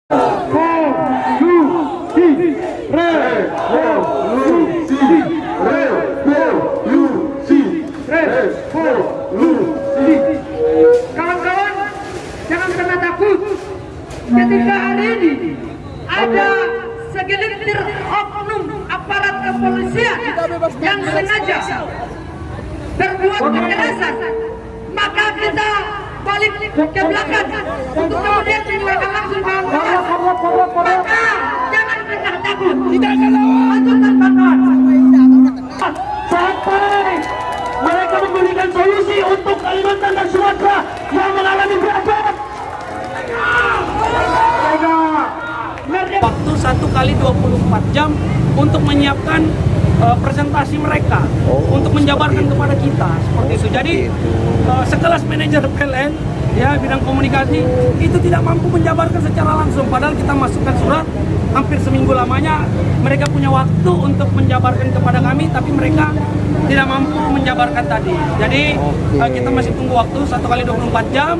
Kawan-kawan, jangan pernah takut. Ketika hari ini ada segelintir oknum aparat kepolisian yang sengaja berbuat kekerasan, maka kita balik ke belakang untuk kemudian menyebarkan langsung kawan-kawan. Maka jangan pernah takut. Tidak akan lawan. Sampai mereka memberikan solusi untuk Kalimantan dan Sumatera yang mengalami berat. Waktu 1 kali 24 jam untuk menyiapkan presentasi mereka untuk menjabarkan kepada kita seperti itu. Jadi sekelas manajer PLN ya bidang komunikasi itu tidak mampu menjabarkan secara langsung, padahal kita masukkan surat hampir seminggu lamanya. Mereka punya waktu untuk menjabarkan kepada kami, tapi mereka tidak mampu menjabarkan tadi. Jadi kita masih tunggu waktu 1 kali 24 jam.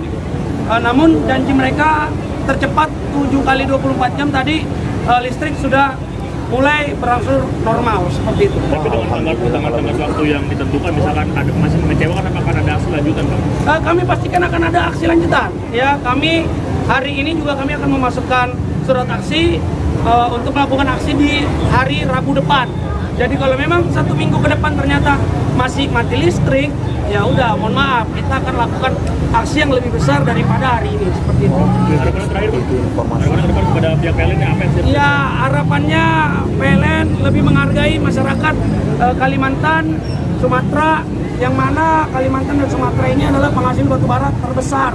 Namun janji mereka tercepat 7 kali 24 jam tadi listrik sudah mulai berangsur normal seperti itu. Tapi dengan tanggal waktu yang ditentukan, misalkan ada masih mengecewakan, akan ada aksi lanjutan, Pak? Kami pastikan akan ada aksi lanjutan. Ya, kami hari ini juga kami akan memasukkan surat aksi untuk melakukan aksi di hari Rabu depan. Jadi kalau memang 1 minggu ke depan ternyata masih mati listrik, ya udah, mohon maaf, kita akan lakukan aksi yang lebih besar daripada hari ini seperti itu. Harapan terakhir, harapan ke depan kepada pihak PLN apa yang Ya, harapannya PLN lebih menghargai masyarakat Kalimantan, Sumatera, yang mana Kalimantan dan Sumatera ini adalah penghasil batu bara terbesar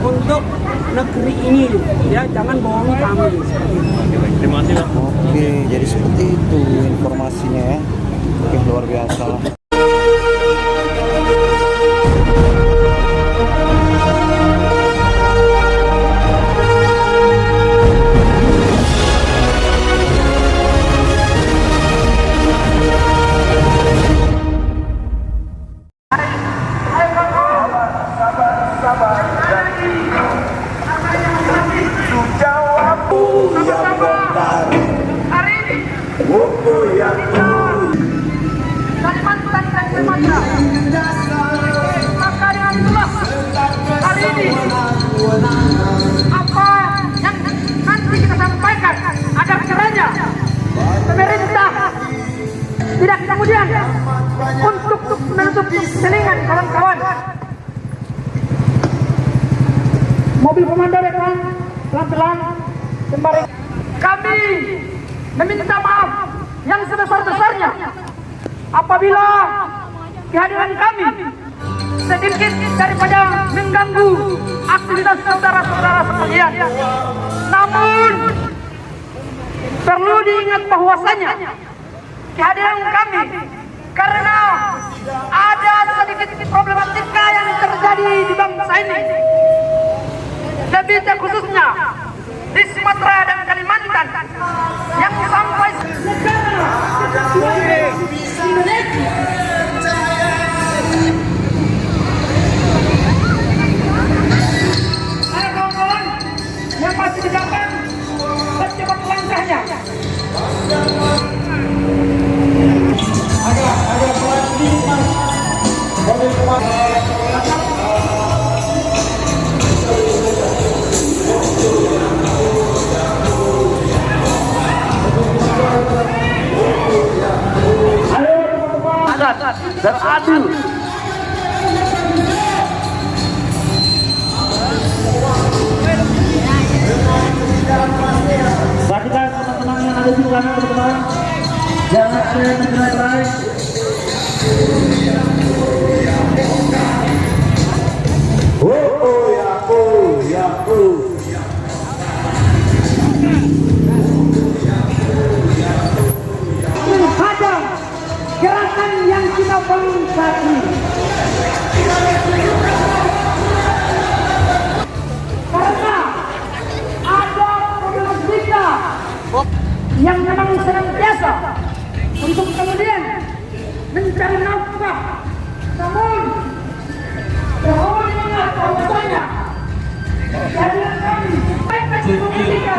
untuk negeri ini. Ya, jangan bohongi kami. Seperti itu. Terima kasih, Pak. Oke, jadi seperti itu informasinya ya. Oke, luar biasa. Kalimantan dan Sumatera. Maka dengan itulah hari ini apa yang nanti kita sampaikan agar kiranya pemerintah tidak kemudian untuk menutup telinga kawan-kawan. Mobil komando datang pelan-pelan sembari kami meminta maaf yang sebesar-besarnya apabila kehadiran kami sedikit daripada mengganggu aktivitas saudara-saudara sekalian. Namun perlu diingat bahwasanya kehadiran kami karena ada sedikit problematika yang terjadi di bangsa ini, lebih khususnya di Sumatera dan Kalimantan yang sampai ada kawan-kawan yang masih di belakang bercepat langkahnya. Ada pelan sedikit mas. Dan adil. Perhatikan teman-teman yang ada di belakang, teman-teman. Jangan ada yang mencerai. Menghadang gerakan yang kita bangun saat ini. Karena ada problematika yang memang senantiasa untuk kemudian mencari nafkah. Namun bahwa ingat bahwasanya kehadiran kami politika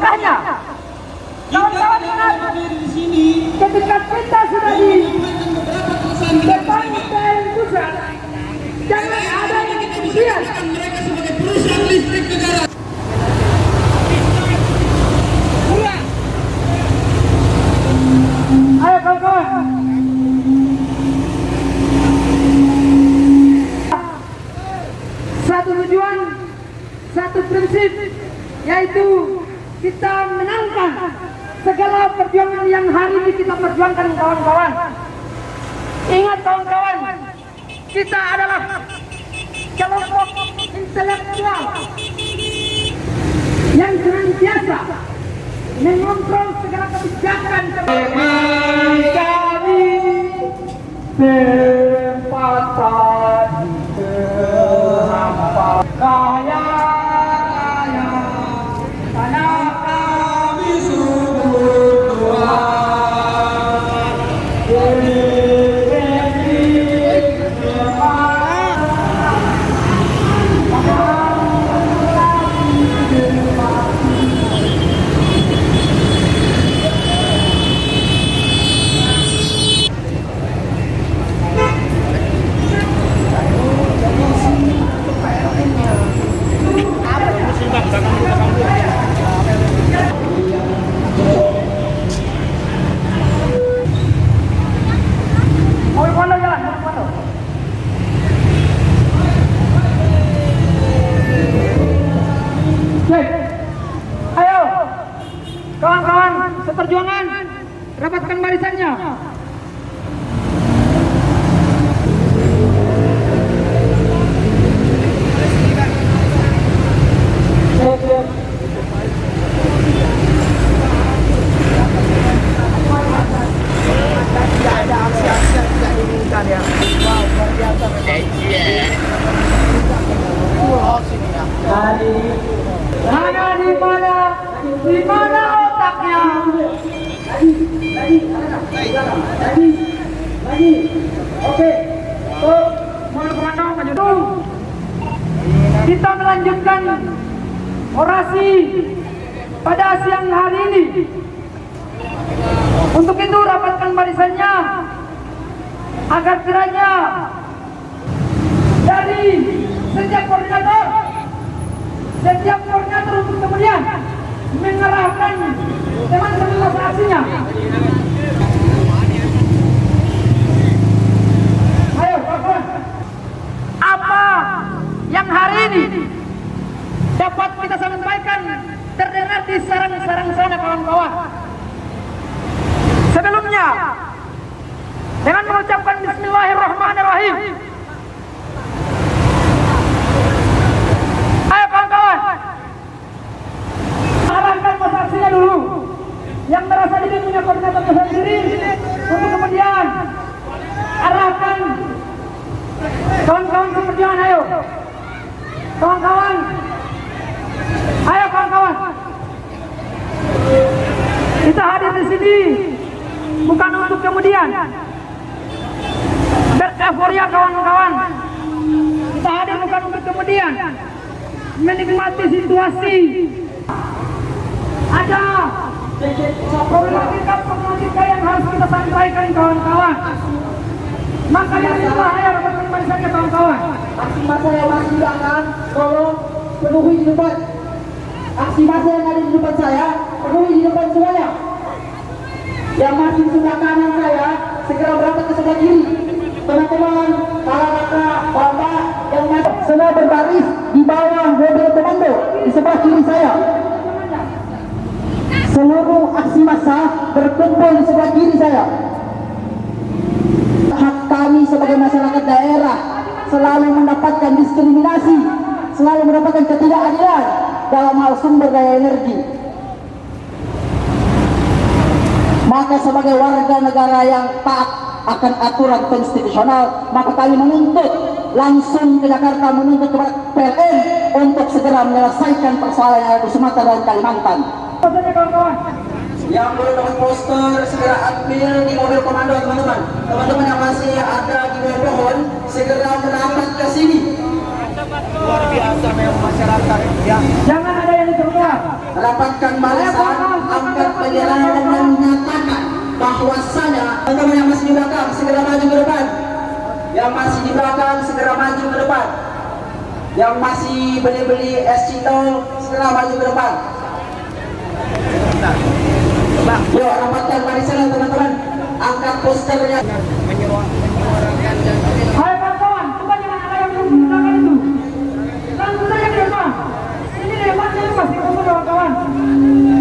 Makanya kawan-kawan mengaku ketika kita sudah di depan PLN pusat, jangan ada yang kemudian ayo kawan-kawan, satu tujuan, satu prinsip, yaitu kita menangkan segala perjuangan yang hari ini kita perjuangkan kawan-kawan. Ingat kawan-kawan, kita adalah kelompok intelektual yang senantiasa mengontrol segala kebijakan kami tempatan terhampa kaya tanah kami subur ayo kawan-kawan seperjuangan, rapatkan barisannya. Ada aksi-aksi yang tidak diinginkan ya. Wow, luar biasa memang. Oh, sini ya. Mana di mana otaknya? Lagi. Oke. Mulai komando maju. Kita melanjutkan orasi pada siang hari ini. Untuk itu rapatkan barisannya agar kiranya dari setiap koordinator untuk kemudian mengarahkan teman-teman masa aksinya. Ayo, kawan. Apa yang hari ini dapat kita sampaikan terdengar di sarang-sarang sana kawan-kawan. Sebelumnya, dengan mengucapkan Bismillahirrahmanirrahim. Ayo kawan-kawan, arahkan masa aksinya dulu. Yang merasa diri punya koordinator sendiri, untuk kemudian arahkan kawan-kawan keperjuangan. Ayo kawan-kawan, ayo kawan-kawan. Kita hadir di sini bukan untuk kemudian bereuforia kawan-kawan. Kita hadir bukan untuk kemudian menikmati situasi. Ada problematika yang harus kita sampaikan kawan-kawan. Makanya itulah ayo rapatkan barisannya kawan-kawan. Aksi massa yang masih di akan tolong penuhi di depan. Aksi massa yang ada di depan saya penuhi di depan semuanya. Yang masih di sebelah kanan saya segera berangkat ke sebelah kiri. Teman-teman, kakak-kakak, bapak yang masih semua berbaris di bawah mobil komando di sebelah kiri saya. Seluruh aksi massa berkumpul di sebelah kiri saya. Hak kami sebagai masyarakat daerah selalu mendapatkan diskriminasi, selalu mendapatkan ketidakadilan dalam hal sumber daya energi. Maka sebagai warga negara yang taat akan aturan konstitusional, maka kami menuntut langsung ke Jakarta, menuntut kepada PLN untuk segera menyelesaikan persoalan yang ada di Sumatera dan Kalimantan. Yang belum dapat poster segera ambil di mobil komando teman-teman. Teman-teman yang masih ada di bawah pohon segera merapat ke sini. Luar biasa memang masyarakat ya. Jangan ada yang terkeluar. rapatkan barisan, angkat bendera dan menyatakan bahwasanya teman-teman yang masih di belakang segera maju ke depan. Yang masih di belakang segera maju ke depan. Yang masih beli-beli es cendol segera maju ke depan. Yuk rapatkan barisan teman-teman. Angkat posternya. Hai kawan-kawan, coba jangan ada yang menggunakan itu. Langsung saja ke depan. Ini depan saya masih kosong kawan-kawan.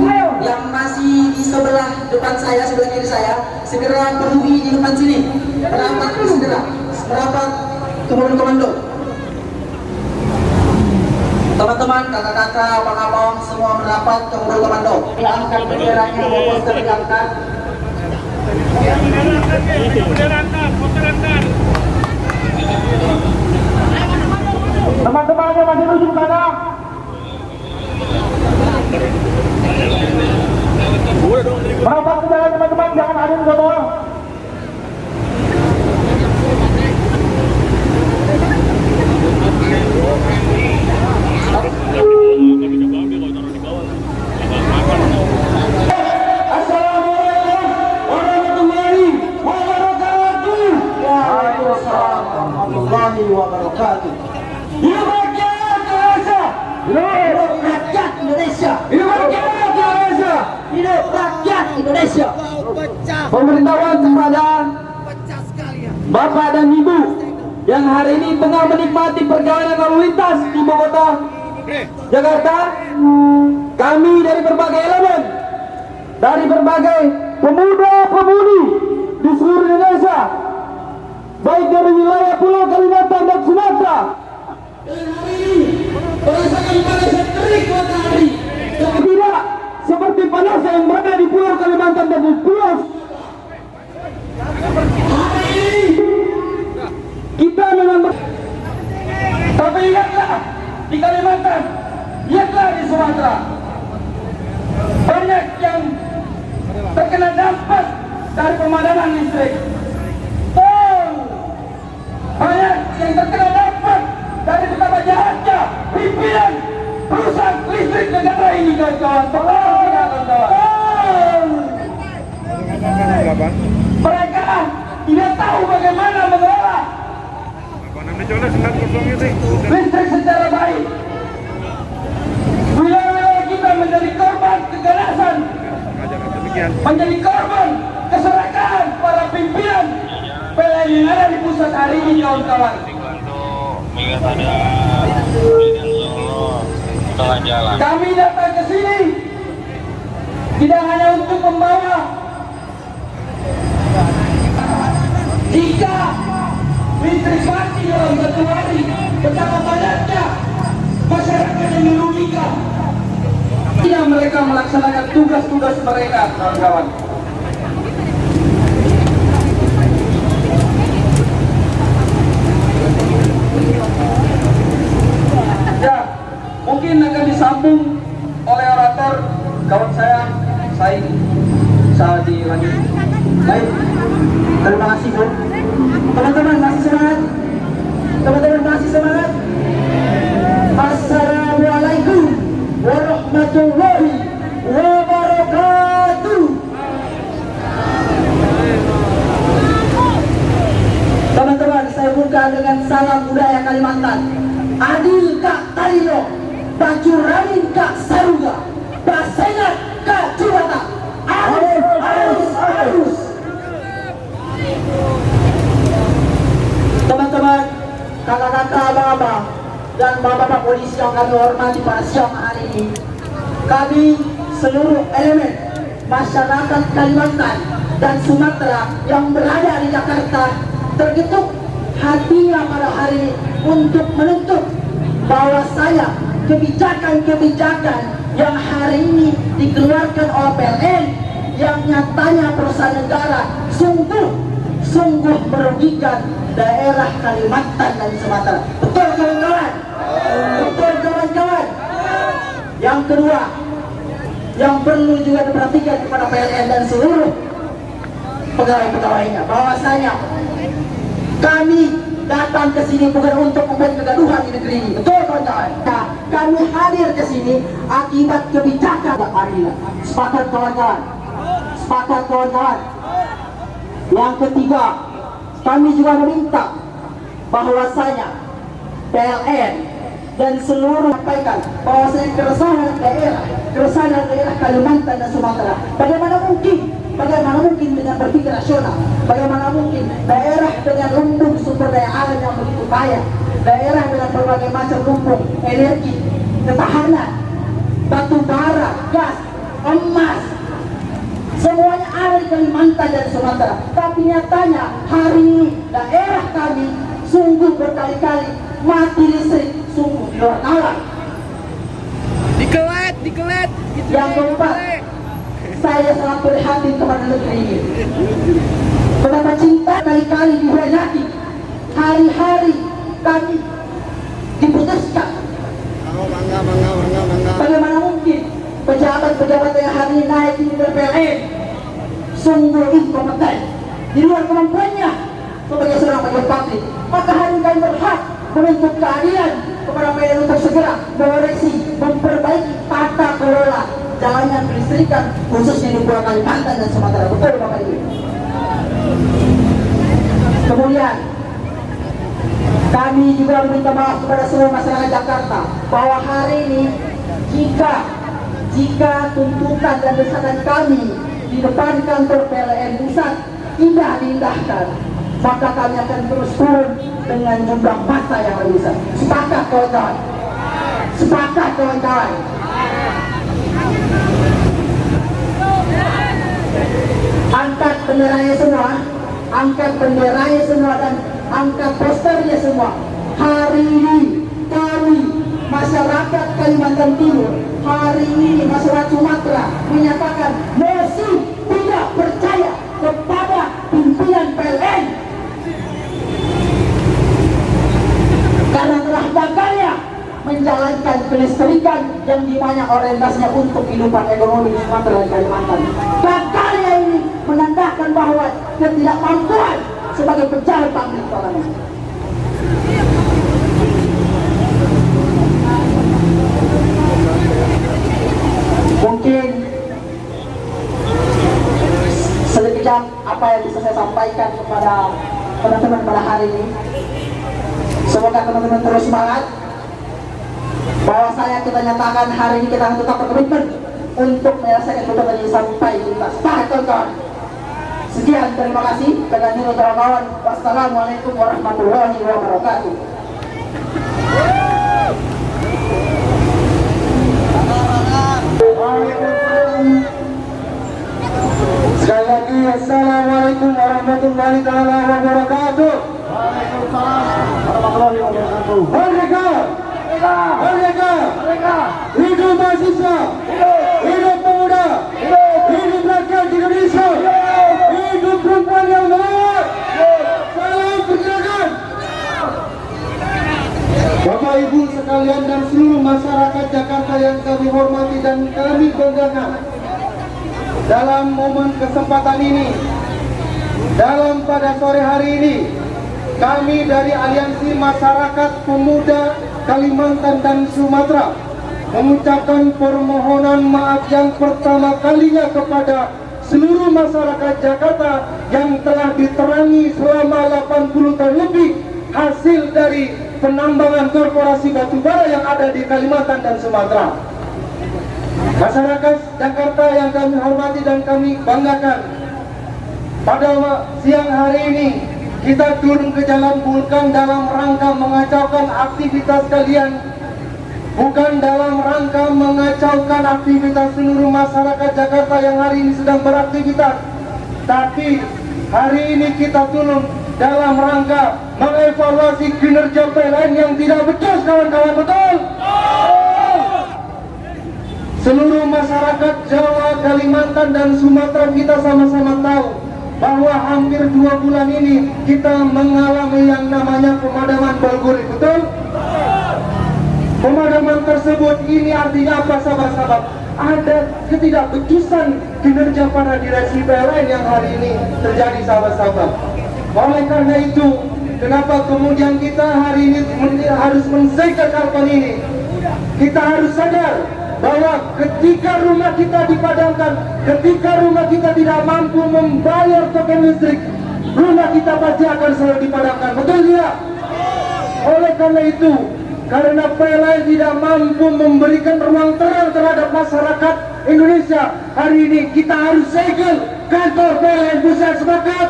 Ayo. Yang masih di sebelah depan saya, sebelah kiri saya, segera penuhi di depan sini. Merapat segera, merapat ke mobil komando. Teman-teman, kakak-kakak, abang-abang, semua merapat ke mobil komando. Angkat benderanya, poster diangkat. Teman-teman yang masih menuju ke sana. Merapat ke jalan teman-teman, jangan ada di bawah. Assalamualaikum warahmatullahi wabarakatuh. Waalaikumsalam warahmatullahi wabarakatuh. Hidup rakyat Indonesia. Hidup rakyat Indonesia. Hidup rakyat Indonesia. Hidup rakyat Indonesia. Pemberitahuan kepada Bapak dan Ibu yang hari ini tengah menikmati perjalanan lalu lintas di ibu kota Jakarta. Kami dari berbagai elemen, dari berbagai pemuda-pemudi di seluruh Indonesia, baik dari wilayah Pulau Kalimantan dan Sumatera. Merasakan panas yang terik matahari. Tidak seperti panas yang berada di Pulau Kalimantan dan di Pulau. Hari ini Kita memang tapi lihatlah di Kalimantan, lihatlah di Sumatera, banyak yang terkena dampak dari pemadaman listrik. Banyak yang terkena dampak dari betapa jahatnya pimpinan perusahaan listrik negara ini, kawan-kawan. Mereka tidak tahu bagaimana mengelola listrik secara baik. Wilayah-wilayah kita menjadi korban keganasan, menjadi korban keserakahan para pimpinan PLN yang ada di pusat hari ini, kawan-kawan. Kami datang ke sini tidak hanya untuk membawa, jika listrik mati dalam satu hari, betapa banyaknya masyarakat yang dirugikan. Tidak mereka melaksanakan tugas-tugas mereka, kawan-kawan. Ya, mungkin akan disambung oleh orator kawan saya, Said. Bisa dilanjut. baik. Terima kasih, Bu. Teman-teman masih semangat? Teman-teman masih semangat? Assalamualaikum warahmatullahi wabarakatuh. Teman-teman, saya buka dengan salam budaya Kalimantan. Adil Kak Talino, Bacuranin Kak Saruga, Basengat Kak Curata. Arus. Teman-teman, kakak-kakak, abang-abang, dan bapak-bapak polisi yang kami hormati pada siang hari ini, kami seluruh elemen masyarakat Kalimantan dan Sumatera yang berada di Jakarta tergetuk hatinya pada hari ini untuk menuntut bahwa saya kebijakan-kebijakan yang hari ini dikeluarkan oleh PLN yang nyatanya perusahaan negara sungguh merugikan daerah Kalimantan dan Sumatera. Betul kawan-kawan? Betul kawan-kawan? Yang kedua, yang perlu juga diperhatikan kepada PLN dan seluruh pegawai-pegawainya, bahwasanya kami datang ke sini bukan untuk membuat kegaduhan di negeri ini. Betul kawan-kawan? Nah, Kami hadir ke sini akibat kebijakan keadilan. Sepakat kawan-kawan? Sepakat kawan-kawan? Yang ketiga, kami juga meminta bahwasanya PLN dan seluruh sampaikan bahwasanya keresahan daerah Kalimantan dan Sumatera. Bagaimana mungkin dengan berpikir rasional, bagaimana mungkin daerah dengan lumbung sumber daya alam yang begitu kaya, daerah dengan berbagai macam lumbung energi, ketahanan, batu bara, gas, emas, semuanya ada di Kalimantan dan Sumatera. Tapi nyatanya hari ini daerah kami sungguh berkali-kali mati listrik, sungguh di luar nalar. Dikelet. Yang keempat, saya sangat prihatin kepada negeri ini. Betapa cinta kali-kali dihianati. Hari-hari kami diputuskan. Bagaimana mungkin pejabat-pejabat yang hari ini naik di PLN sungguh inkompeten, di luar kemampuannya sebagai seorang pejabat publik. Maka hari ini kami berhak menuntut keadilan kepada PLN untuk segera mengoreksi, memperbaiki tata kelola jalannya kelistrikan khususnya di Pulau Kalimantan dan Sumatera. Betul Bapak Ibu. Kemudian kami juga meminta maaf kepada seluruh masyarakat Jakarta bahwa hari ini jika tuntutan dan desakan kami di depan kantor PLN pusat tidak diindahkan, maka kami akan terus turun dengan jumlah massa yang lebih besar. Sepakat kawan-kawan? Sepakat kawan-kawan? Angkat benderanya semua dan angkat posternya semua. Hari ini kami masyarakat Kalimantan Timur, hari ini masyarakat Sumatera menyatakan masih tidak percaya kepada pimpinan PLN karena telah gagalnya menjalankan kelistrikan yang dimana orientasinya untuk kehidupan ekonomi di Sumatera dan Kalimantan. Gagalnya ini menandakan bahwa ketidakmampuan sebagai pejabat publik parlemen. Mungkin sekejap apa yang bisa saya sampaikan kepada teman-teman pada hari ini. Semoga teman-teman terus semangat. Bahwa kita nyatakan hari ini kita akan tetap berkomitmen untuk menyelesaikan tuntutan ini sampai tuntas. Sepakat kawan-kawan? Sekian, terima kasih. Dengan ini kawan-kawan. Wassalamualaikum warahmatullahi wabarakatuh. Sekali lagi, assalamualaikum warahmatullahi wabarakatuh. Waalaikumsalam warahmatullahi wabarakatuh. Merdeka! Merdeka! Hidup mahasiswa! Hidup pemuda! Hidup rakyat Indonesia! Hidup perempuan yang baik! Salam pergerakan! Bapak Ibu sekalian dan seluruh masyarakat Jakarta yang kami hormati dan kami banggakan, dalam momen kesempatan ini, pada sore hari ini, kami dari Aliansi Masyarakat Pemuda Kalimantan dan Sumatera mengucapkan permohonan maaf yang pertama kalinya kepada seluruh masyarakat Jakarta yang telah diterangi selama 80 tahun lebih hasil dari penambangan korporasi batubara yang ada di Kalimantan dan Sumatera. Masyarakat Jakarta yang kami hormati dan kami banggakan, pada siang hari ini kita turun ke jalan bukan dalam rangka mengacaukan aktivitas kalian, bukan dalam rangka mengacaukan aktivitas seluruh masyarakat Jakarta yang hari ini sedang beraktivitas, tapi hari ini kita turun dalam rangka mengevaluasi kinerja PLN yang tidak becus, kawan-kawan. Betul? Seluruh masyarakat Jawa, Kalimantan dan Sumatera kita sama-sama tahu bahwa hampir 2 bulan ini kita mengalami yang namanya pemadaman Balguri. Betul? Pemadaman tersebut ini artinya apa, sahabat-sahabat? Ada ketidakbecusan kinerja para direksi PLN yang hari ini terjadi, sahabat-sahabat. Oleh karena itu, kenapa kemudian kita hari ini harus mensegel kalpan ini? kita harus sadar bahwa ketika rumah kita dipadamkan, ketika rumah kita tidak mampu membayar token listrik, rumah kita pasti akan selalu dipadamkan. Betul tidak? Oleh karena itu, karena PLN tidak mampu memberikan ruang terang terhadap masyarakat Indonesia, hari ini kita harus segel kantor PLN pusat. Sepakat?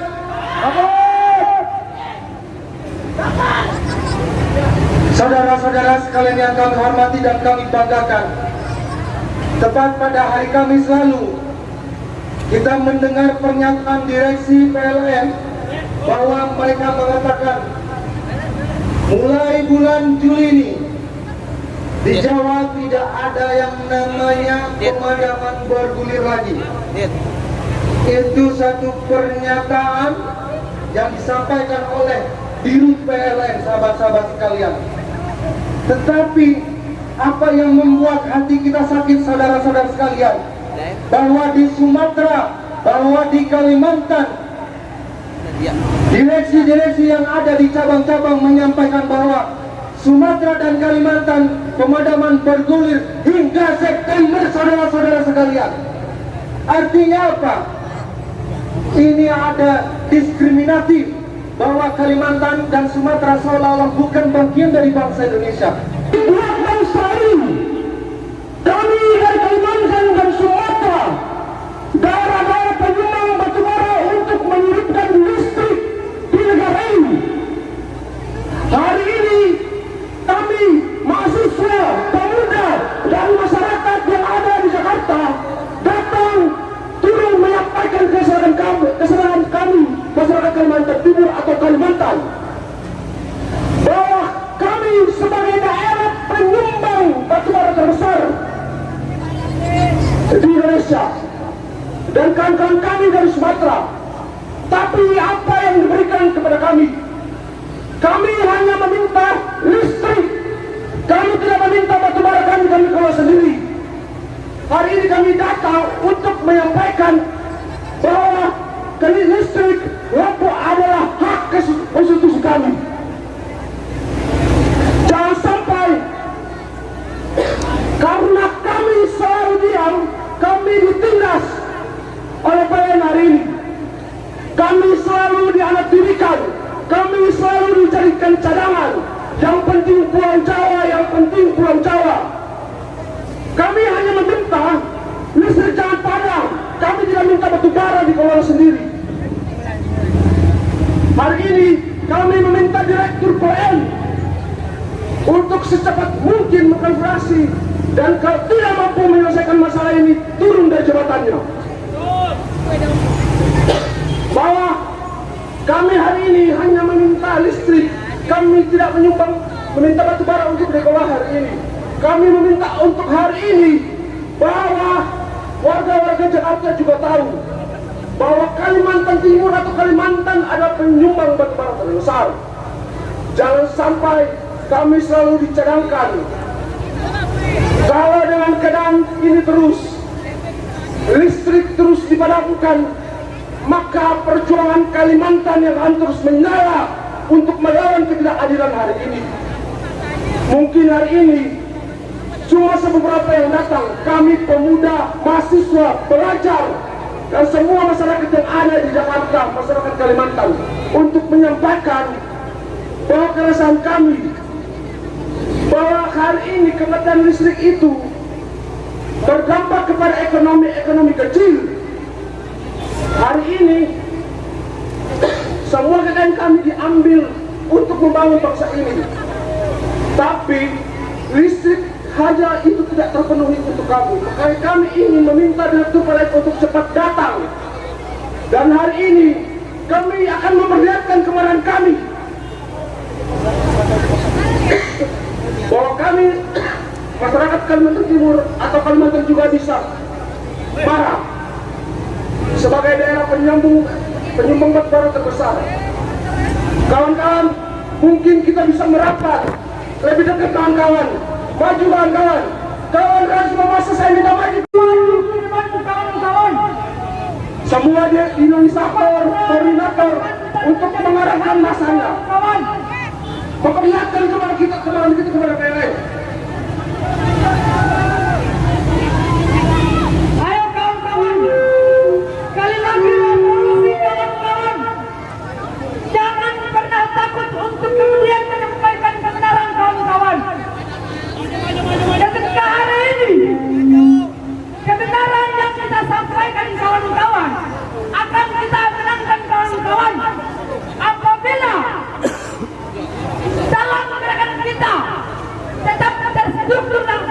Saudara-saudara sekalian yang kami hormati dan kami banggakan, tepat pada hari Kamis lalu kita mendengar pernyataan direksi PLN bahwa mereka mengatakan mulai bulan Juli ini di Jawa tidak ada yang namanya pemadaman bergulir lagi. Itu satu pernyataan yang disampaikan oleh Dirut PLN, sahabat-sahabat sekalian. Tetapi apa yang membuat hati kita sakit, saudara-saudara sekalian, bahwa di Sumatera, bahwa di Kalimantan, direksi-direksi yang ada di cabang-cabang menyampaikan bahwa Sumatera dan Kalimantan pemadaman bergulir hingga September, saudara-saudara sekalian. Artinya apa? Ini ada diskriminatif bahwa Kalimantan dan Sumatera seolah-olah bukan bagian dari bangsa Indonesia. Buat bangsa ini, kami dari Kalimantan dan Sumatera, daerah-daerah penyumbang batubara untuk menyurutkan listrik di negara ini. Hari ini kami mahasiswa, pemuda, dan masyarakat yang ada di Jakarta datang turun menyampaikan kesalahan kami, masyarakat Kalimantan Timur atau Kalimantan, bahwa kami sebagai daerah penyumbang batubara terbesar di Indonesia dan kawan-kawan kami dari Sumatera, tapi apa yang diberikan kepada kami? Kami hanya meminta listrik, kami tidak meminta batubara, kami kelola sendiri. Hari ini kami datang untuk menyampaikan bahwa listrik lampu adalah hak konstitusi kami. Jangan sampai karena kami selalu diam, kami ditindas oleh PLN hari ini. Kami selalu dianaktirikan, kami selalu dijadikan cadangan. Yang penting Pulau Jawa, yang penting Pulau Jawa. Kami hanya meminta listrik jangan padam. Kami tidak minta batubara dikelola sendiri. Hari ini kami meminta Direktur PLN untuk secepat mungkin mengkonfirmasi, dan kalau tidak mampu menyelesaikan masalah ini, turun dari jabatannya. Bahwa kami hari ini hanya meminta listrik, kami tidak meminta batubara untuk dikelola hari ini. Kami meminta untuk hari ini bahwa warga-warga Jakarta juga tahu bahwa Kalimantan Timur atau Kalimantan adalah penyumbang batubara terbesar. Jangan sampai kami selalu dicadangkan. Kalau dengan keadaan ini terus, listrik terus dipadamkan, maka perjuangan Kalimantan yang akan terus menyala untuk melawan ketidakadilan hari ini. Mungkin hari ini cuma beberapa yang datang, kami pemuda, mahasiswa, pelajar, dan semua masyarakat yang ada di Jakarta, masyarakat Kalimantan, untuk menyampaikan bahwa keresahan kami, bahwa hari ini kematian listrik itu berdampak kepada ekonomi kecil. Hari ini semua kekayaan kami diambil untuk membangun bangsa ini, tapi listrik hanya itu tidak terpenuhi untuk kami. Makanya kami ingin meminta Direktur PLN untuk cepat datang, dan hari ini kami akan memperlihatkan kemarahan kami bahwa kami masyarakat Kalimantan Timur atau Kalimantan juga bisa marah sebagai daerah penyumbang batubara terbesar. Kawan-kawan, mungkin kita bisa merapat lebih dekat kawan-kawan. Maju kawan-kawan. Kawan-kawan semua masa saya minta maju. Maju kawan-kawan. Semua dia Indonesia koordinator untuk mengarahkan masanya. Memperlihatkan kepada kita kepada PLN Ayo kawan-kawan, sekali lagi revolusi kawan-kawan. Jangan pernah takut untuk kemudian menyampaikan kebenaran kawan-kawan. Ketika hari ini kebenaran yang kita sampaikan kawan-kawan akan kita menangkan kawan-kawan apabila dalam gerakan kita tetap terstruktur dan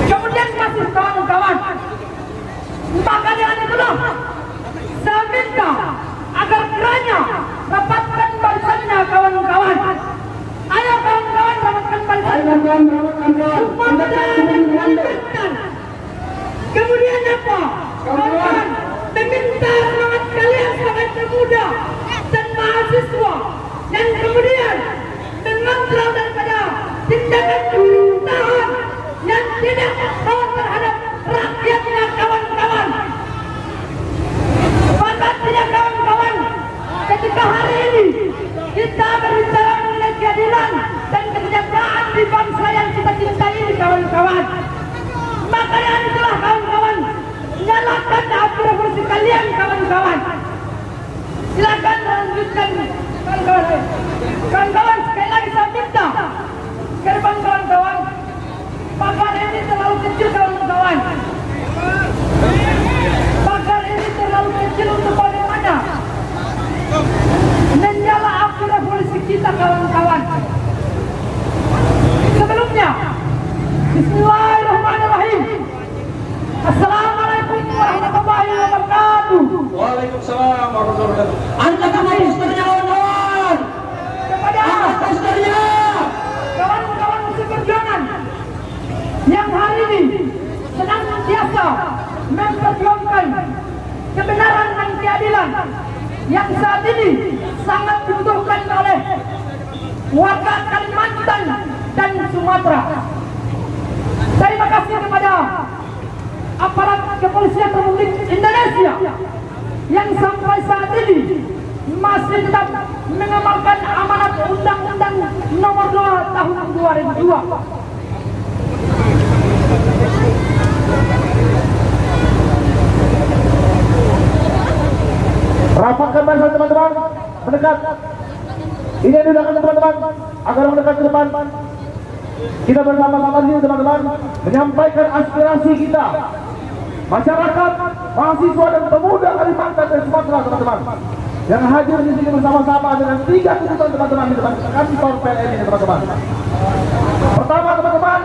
kemudian masih kawan-kawan. Maka dengan itulah saya minta agar kiranya rapatkan barisannya kawan-kawan. Ayo kawan-kawan rapatkan barisannya. Semua mendengarkan. Kemudian apa? Kawan-kawan meminta semangat kalian sebagai pemuda dan mahasiswa yang kemudian mengontrol daripada tindakan pemerintahan yang tidak pro terhadap rakyatnya kawan-kawan. Maka tidak kawan-kawan, ketika hari ini kita berbicara mengenai keadilan dan kesejahteraan di bangsa yang kita cintai ini kawan-kawan, maka dengan itulah kawan-kawan, nyalakan api revolusi kalian kawan-kawan. Silakan lanjutkan kawan-kawan. Kawan-kawan, sekali lagi saya minta gerbang kawan-kawan, pagar ini terlalu kecil kawan-kawan. Pagar ini terlalu kecil untuk bagaimana menyala api revolusi kita kawan-kawan. Sebelumnya, Bismillahirrahmanirrahim. Assalamualaikum warahmatullahi wabarakatuh. Waalaikumsalam warahmatullahi wabarakatuh. Anda posternya kawan-kawan. Kepada posternya kawan-kawan musuh perjuangan yang hari ini senantiasa memperjuangkan kebenaran dan keadilan yang saat ini sangat dibutuhkan oleh warga Kalimantan dan Sumatera. Terima kasih kepada aparat kepolisian Republik Indonesia yang sampai saat ini masih tetap mengamalkan amanat Undang-Undang Nomor 2 Tahun 2002. Rapatkan barisan teman-teman, mendekat. Ini yang dilakukan teman-teman, agar mendekat ke depan. Kita bersama-sama di sini teman-teman, menyampaikan aspirasi kita. Masyarakat, mahasiswa dan pemuda Kalimantan dan Sumatera teman-teman, yang hadir di sini bersama-sama dengan 3 tuntutan teman-teman di depan kantor PLN ini teman-teman. Pertama teman-teman,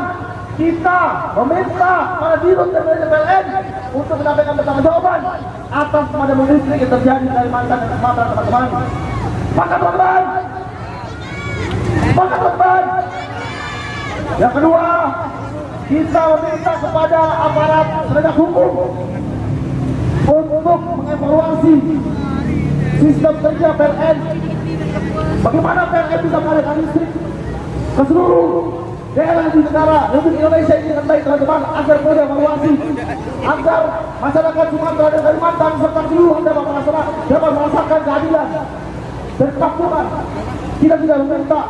kita meminta para dirut dan manajer PLN untuk menyampaikan pertanggungjawaban atas pemadaman listrik yang terjadi di Kalimantan dan Sumatera teman-teman. Maka teman-teman, yang kedua, kita meminta kepada aparat penegak hukum untuk mengevaluasi sistem kerja PLN. Bagaimana PLN bisa mengalirkan listrik ke seluruh daerah di negara Republik Indonesia ini dengan baik teman-teman, agar boleh evaluasi, agar masyarakat Sumatera dan Kalimantan serta seluruh dapat merasakan keadilan dan kemakmuran. Kita tidak meminta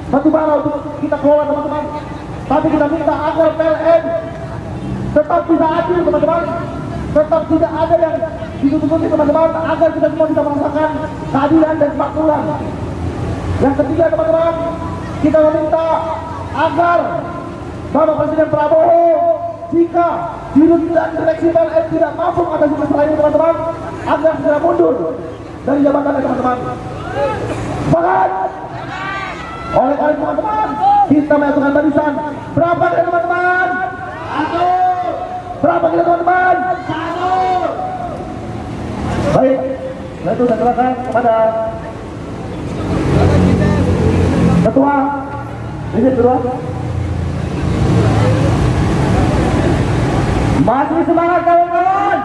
batu bara untuk kita kelola teman-teman, tapi kita minta agar PLN tetap bisa adil teman-teman, tetap tidak ada yang ditutupi teman-teman, agar kita semua bisa merasakan keadilan dan kemakmuran. Yang ketiga teman-teman, kita meminta agar Bapak Presiden Prabowo, jika dirut dan direksi PLN tidak mampu mengatasi masalah ini teman-teman, agar segera mundur dari jabatan teman-teman. Semangat! Oleh karena teman-teman, kita menentukan barisan. Berapa kita teman-teman? 1. Berapa kita teman-teman? 1. Baik, itu saya serahkan kepada Ketua. Ini Ketua. Masih semangat kawan-kawan?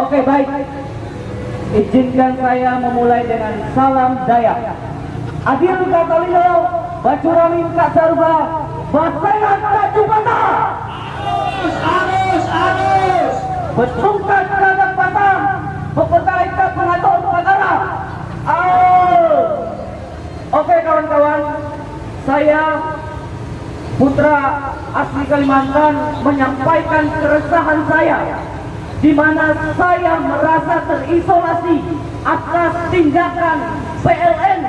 Oke, baik. Izinkan saya memulai dengan salam Dayak. Adil kata Lilo, Bacuramin Kak Saruba, Basayan Kak Jumata. Arus. Betungkan terhadap patah, Bepetai Kak Pengatur Pagara. Oke kawan-kawan, saya putra asli Kalimantan menyampaikan keresahan saya, di mana saya merasa terisolasi atas tindakan PLN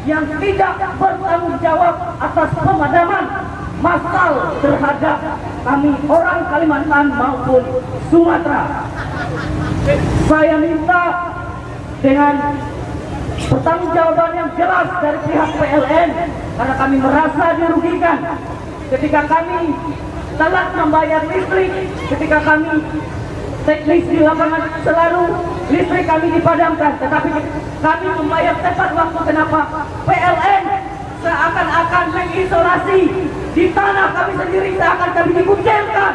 yang tidak bertanggung jawab atas pemadaman massal terhadap kami orang Kalimantan maupun Sumatera. Saya minta dengan pertanggungjawaban yang jelas dari pihak PLN, karena kami merasa dirugikan ketika kami telat membayar listrik, ketika kami teknis di lapangan selalu listrik kami dipadamkan, tetapi kami membayar tepat waktu. Kenapa PLN seakan-akan mengisolasi di tanah kami sendiri, seakan kami dikucilkan?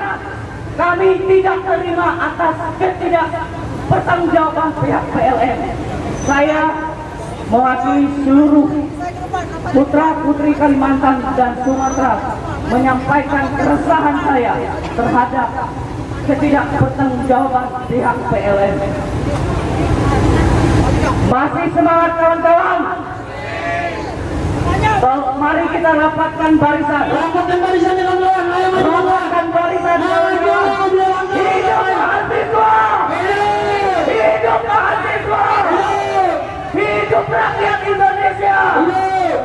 Kami tidak terima atas ketidakpertanggungjawaban pihak PLN. Saya mewakili seluruh putra-putri Kalimantan dan Sumatera menyampaikan keresahan saya terhadap ketidakpertanggungjawaban pihak PLN. Masih semangat kawan-kawan? Mari kita rapatkan barisan. Rapatkan barisan kawan-kawan. Ayo maju. Rapatkan barisan kawan-kawan. Hidup mahasiswa! Hidup mahasiswa! Hidup rakyat Indonesia!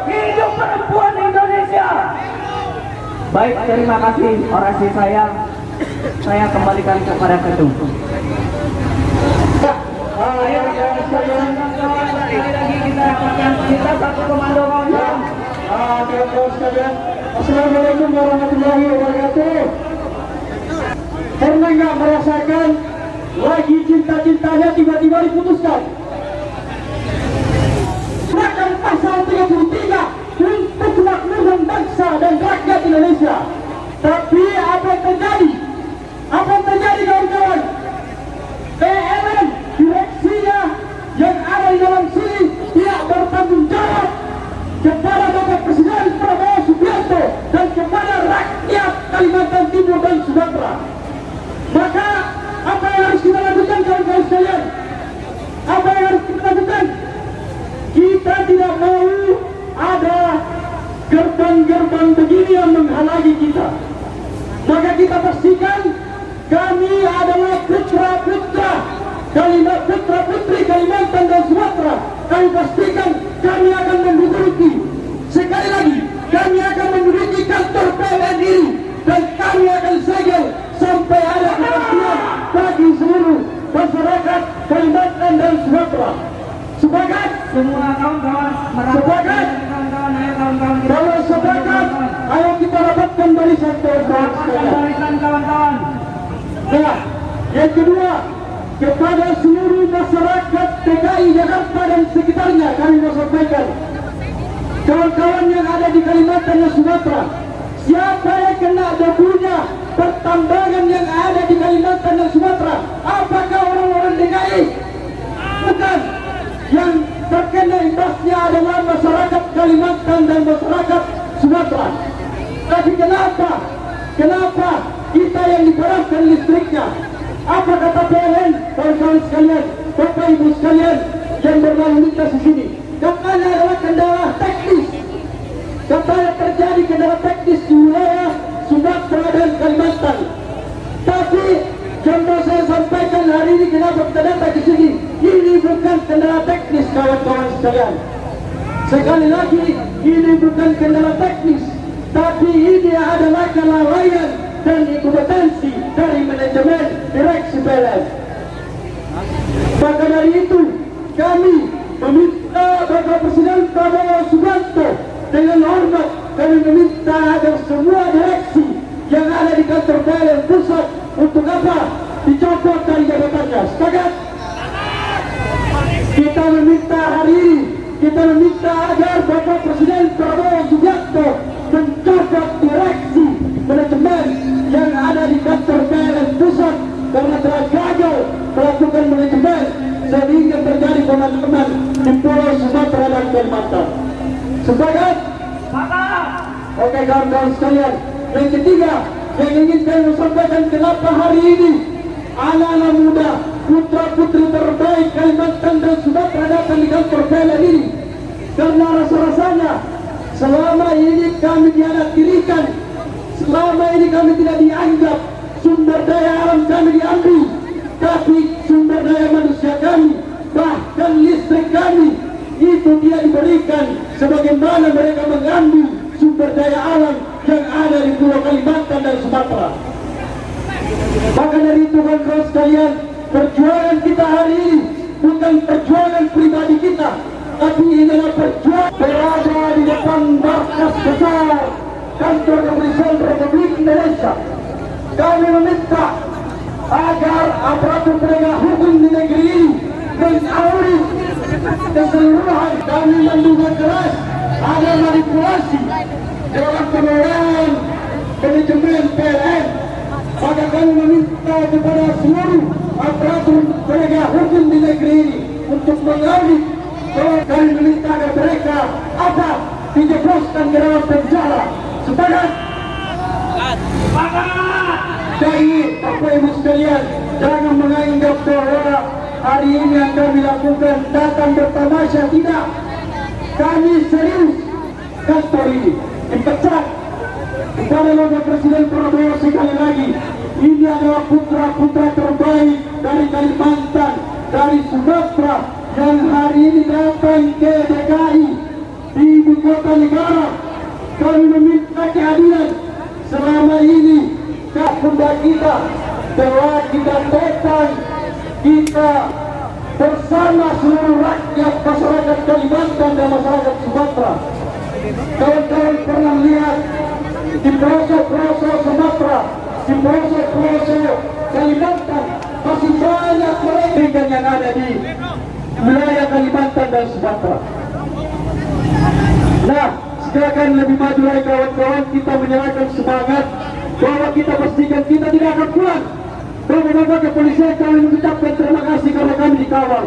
Hidup perempuan Indonesia! Baik, terima kasih orasi saya. Saya kembalikan kepada ketum. Ayo sekali lagi kita rapatkan, kita satu komando kawan-kawan. Kawan-kawan sekalian, Assalamualaikum warahmatullahi wabarakatuh. Pernah nggak merasakan lagi cinta-cintanya tiba-tiba diputuskan? Bahkan pasal 33 untuk kemakmuran bangsa dan rakyat Indonesia. Tapi apa yang terjadi? Apa yang terjadi kawan-kawan? PLN direksinya yang ada di dalam sini tidak bertanggung jawab kepada Bapak Presiden Prabowo Subianto dan kepada rakyat Kalimantan Timur dan Sumatera. Maka apa yang harus kita lakukan kawan-kawan sekalian? Apa yang harus kita lakukan? Kita tidak mau ada gerbang-gerbang begini yang menghalangi kita. Maka kita pastikan kami adalah putra-putra putra-putri Kalimantan dan Sumatera. Kami pastikan kami akan menduduki, sekali lagi, kami akan menduduki kantor PLN ini, dan kami akan segel sampai ada kepastian bagi seluruh masyarakat Kalimantan dan Sumatera. Sepakat? Semua kawan-kawan Sepakat? kawan-kawan, ayo kawan-kawan kita Kalau sepakat, ayo kita rapatkan barisan kawan-kawan sekalian. barisan kawan-kawan. Nah, yang kedua, kepada seluruh masyarakat DKI Jakarta dan sekitarnya kami mau sampaikan, kawan-kawan yang ada di Kalimantan dan Sumatera, siapa yang kena debunya pertambangan yang ada di Kalimantan dan Sumatera? Apakah orang-orang DKI? Bukan. Yang terkena imbasnya adalah masyarakat Kalimantan dan masyarakat Sumatera. Tapi kenapa kita yang dipadamkan listriknya? Apa kata PLN, kawan-kawan sekalian, Bapak Ibu sekalian yang berlalu lintas di sini? Katanya adalah kendala teknis. Katanya terjadi kendala teknis di wilayah Sumatera dan Kalimantan. Tapi contoh saya sampaikan hari ini kenapa kita datang di sini. Ini bukan kendala teknis kawan-kawan sekalian. Sekali lagi, ini bukan kendala teknis, tapi ini adalah kelalaian dan inkompetensi dari manajemen direksi PLN. Maka dari itu kami meminta Bapak Presiden Prabowo Subianto dengan hormat, kami meminta agar semua direksi yang ada di kantor PLN pusat untuk apa? Dicopot dari jabatannya. Sepakat? Kita meminta hari ini, kita meminta agar Bapak Presiden Prabowo Subianto mencopot direksi manajemen yang ada di kantor PLN pusat karena telah gagal melakukan manajemen sehingga terjadi pemadaman di Pulau Sumatera dan Kalimantan. Sepakat? Oke kawan-kawan sekalian. Yang ketiga, yang ingin saya sampaikan, kenapa hari ini anak-anak muda, putra-putri terbaik Kalimantan dan Sumatera datang di kantor PLN ini? Karena rasa-rasanya selama ini kami dianak dirikan Selama ini kami tidak dianggap, sumber daya alam kami diambil, tapi sumber daya manusia kami, bahkan listrik kami, itu dia diberikan sebagaimana mereka mengambil sumber daya alam yang ada di Pulau Kalimantan dan Sumatera. Maka dari itu kawan-kawan sekalian, perjuangan kita hari ini bukan perjuangan pribadi kita, tapi ini adalah perjuangan berada di depan markas besar Kantor Kepolisian Republik Indonesia. Kami meminta agar aparatur penegak hukum di negeri ini mengaudit keseluruhan. Kami menduga keras ada manipulasi dalam pengelolaan manajemen PLN. Maka kami meminta kepada seluruh aparatur penegak hukum di negeri ini untuk mengaudit. Kami meminta agar mereka dijebloskan ke dalam penjara. Sepakat? Jadi Bapak Ibu sekalian, jangan menganggap bahwa hari ini yang kami lakukan datang bertamasya. Tidak, kami serius. Kantor ini dipecat. Kepada Bapak Presiden Prabowo sekali lagi, ini adalah putra-putra terbaik dari Kalimantan, dari Sumatera, yang hari ini datang ke DKI, di ibu kota negara. Kami meminta keadilan. Selama ini bunda kita telah kita tetang, kita bersama seluruh rakyat masyarakat Kalimantan dan masyarakat Sumatera. Kawan-kawan pernah lihat di pelosok-pelosok Sumatera, di pelosok-pelosok Kalimantan, masih banyak mereka yang ada di wilayah Kalimantan dan Sumatera. Nah, silakan lebih maju lagi kawan-kawan, kita menyalakan semangat bahwa kita pastikan kita tidak akan pulang. Bapak-bapak kepolisian, kami mengucapkan terima kasih karena kami dikawal.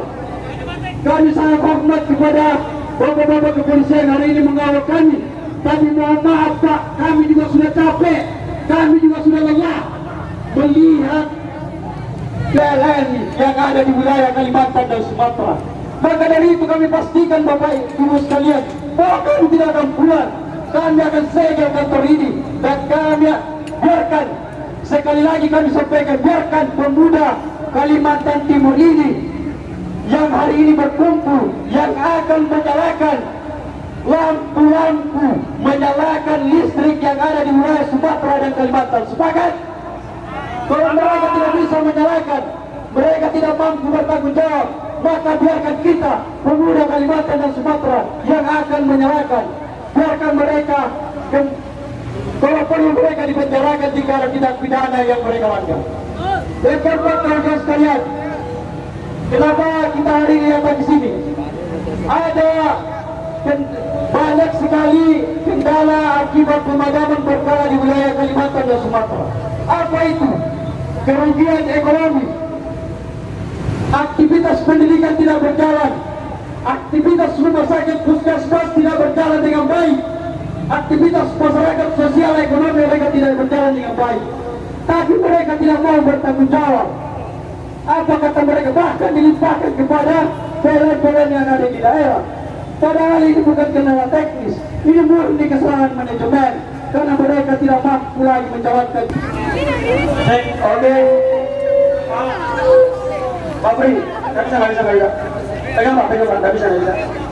Kami sangat hormat kepada bapak-bapak kepolisian hari ini mengawal kami. Tapi mohon maaf Pak, kami juga sudah capek, kami juga sudah lelah melihat PLN yang ada di wilayah Kalimantan dan Sumatera. Maka dari itu kami pastikan Bapak Ibu sekalian bahwa kami tidak akan pulang. Kami akan segel kantor ini dan kami biarkan, sekali lagi kami sampaikan, biarkan pemuda Kalimantan Timur ini yang hari ini berkumpul, yang akan menyalakan lampu-lampu, menyalakan listrik yang ada di wilayah Sumatera dan Kalimantan. Sepakat? Kalau mereka tidak bisa menyalakan, mereka tidak mampu bertanggung jawab, maka biarkan kita, pemuda Kalimantan dan Sumatera, yang akan menyalakan. Biarkan mereka, kalau perlu mereka dipenjarakan jika ada tindak pidana yang mereka langgar. Dan kawan-kawan sekalian, kenapa kita hari ini datang di sini? Ada banyak sekali kendala akibat pemadaman berkala di wilayah Kalimantan dan Sumatera. Apa itu? Kerugian ekonomi, aktivitas pendidikan tidak berjalan, aktivitas rumah sakit puskesmas tidak berjalan dengan baik, aktivitas masyarakat sosial ekonomi mereka tidak berjalan dengan baik. Tapi mereka tidak mau bertanggung jawab. Apa kata mereka? Bahkan dilimpahkan kepada PLN yang ada di daerah. Padahal ini bukan kendala teknis, ini murni kesalahan manajemen karena mereka tidak mampu lagi menjalankan. Oke, Pak Bri, nggak bisa. Pegang Pak,